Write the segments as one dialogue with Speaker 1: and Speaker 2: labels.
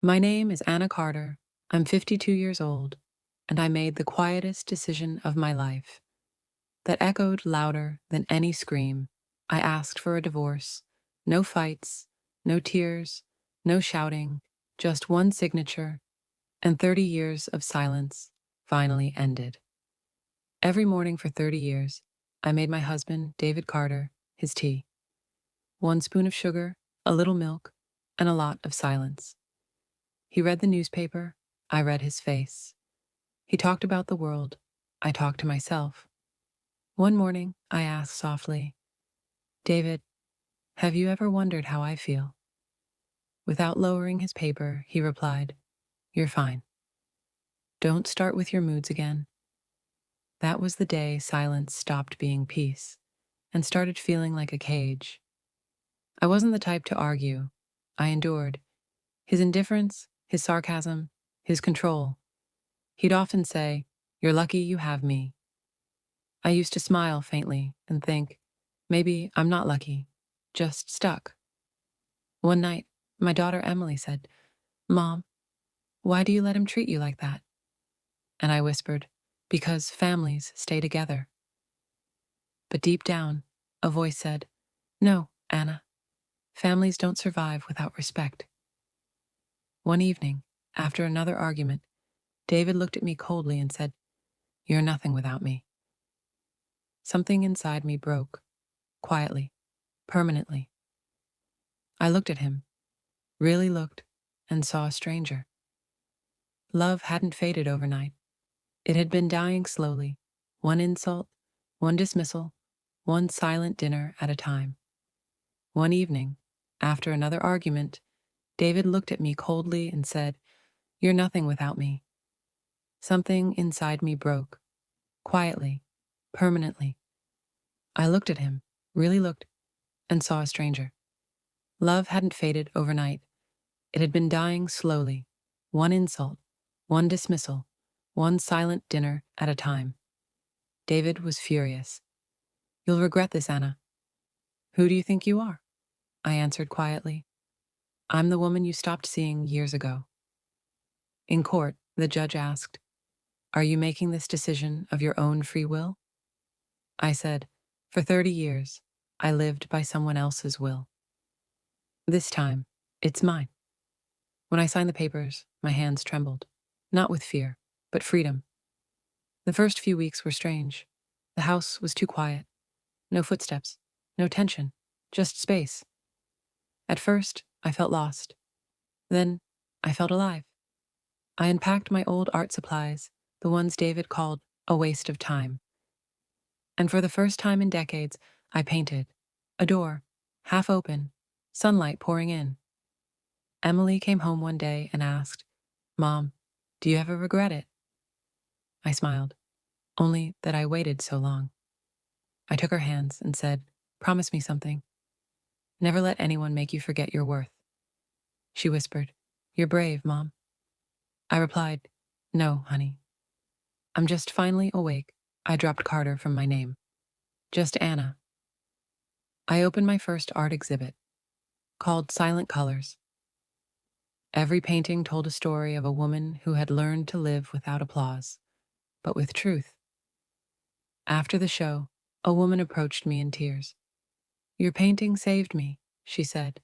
Speaker 1: My name is Anna Carter. I'm 52 years old, and I made the quietest decision of my life that echoed louder than any scream. I asked for a divorce. No fights, no tears, no shouting, just one signature, and 30 years of silence finally ended. Every morning for 30 years, I made my husband, David Carter, his tea. 1 spoon of sugar, a little milk, and a lot of silence. He read the newspaper. I read his face. He talked about the world. I talked to myself. One morning, I asked softly, David, have you ever wondered how I feel? Without lowering his paper, he replied, You're fine. Don't start with your moods again. That was the day silence stopped being peace and started feeling like a cage. I wasn't the type to argue. I endured. His indifference, his sarcasm, his control. He'd often say, You're lucky you have me. I used to smile faintly and think, maybe I'm not lucky, just stuck. One night, my daughter Emily said, Mom, why do you let him treat you like that? And I whispered, Because families stay together. But deep down, a voice said, No, Anna, families don't survive without respect. One evening, after another argument, David looked at me coldly and said, You're nothing without me. Something inside me broke, quietly, permanently. I looked at him, really looked, and saw a stranger. Love hadn't faded overnight. It had been dying slowly, one insult, one dismissal, one silent dinner at a time. One evening, after another argument, David looked at me coldly and said, You're nothing without me. Something inside me broke, quietly, permanently. I looked at him, really looked, and saw a stranger. Love hadn't faded overnight. It had been dying slowly, one insult, one dismissal, one silent dinner at a time. David was furious. You'll regret this, Anna. Who do you think you are? I answered quietly. I'm the woman you stopped seeing years ago. In court, the judge asked, Are you making this decision of your own free will? I said, For 30 years, I lived by someone else's will. This time, it's mine. When I signed the papers, my hands trembled, not with fear, but freedom. The first few weeks were strange. The house was too quiet. No footsteps, no tension, just space. At first, I felt lost. Then, I felt alive. I unpacked my old art supplies, the ones David called a waste of time. And for the first time in decades, I painted. A door, half open, sunlight pouring in. Emily came home one day and asked, Mom, do you ever regret it? I smiled, only that I waited so long. I took her hands and said, Promise me something. Never let anyone make you forget your worth. She whispered, You're brave, Mom. I replied, No, honey. I'm just finally awake. I dropped Carter from my name. Just Anna. I opened my first art exhibit, called Silent Colors. Every painting told a story of a woman who had learned to live without applause, but with truth. After the show, a woman approached me in tears. Your painting saved me, she said.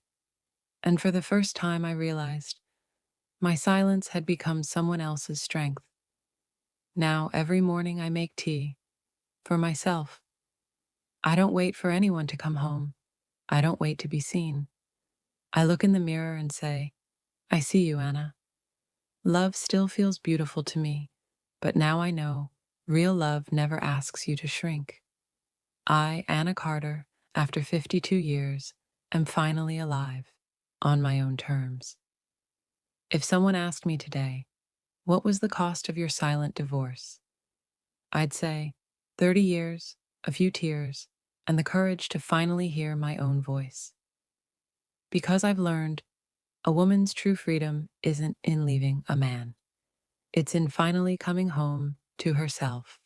Speaker 1: And for the first time I realized my silence had become someone else's strength. Now every morning I make tea, for myself. I don't wait for anyone to come home. I don't wait to be seen. I look in the mirror and say, I see you, Anna. Love still feels beautiful to me, but now I know real love never asks you to shrink. I, Anna Carter, after 52 years, am finally alive, on my own terms. If someone asked me today, what was the cost of your silent divorce? I'd say 30 years, a few tears, and the courage to finally hear my own voice. Because I've learned a woman's true freedom isn't in leaving a man. It's in finally coming home to herself.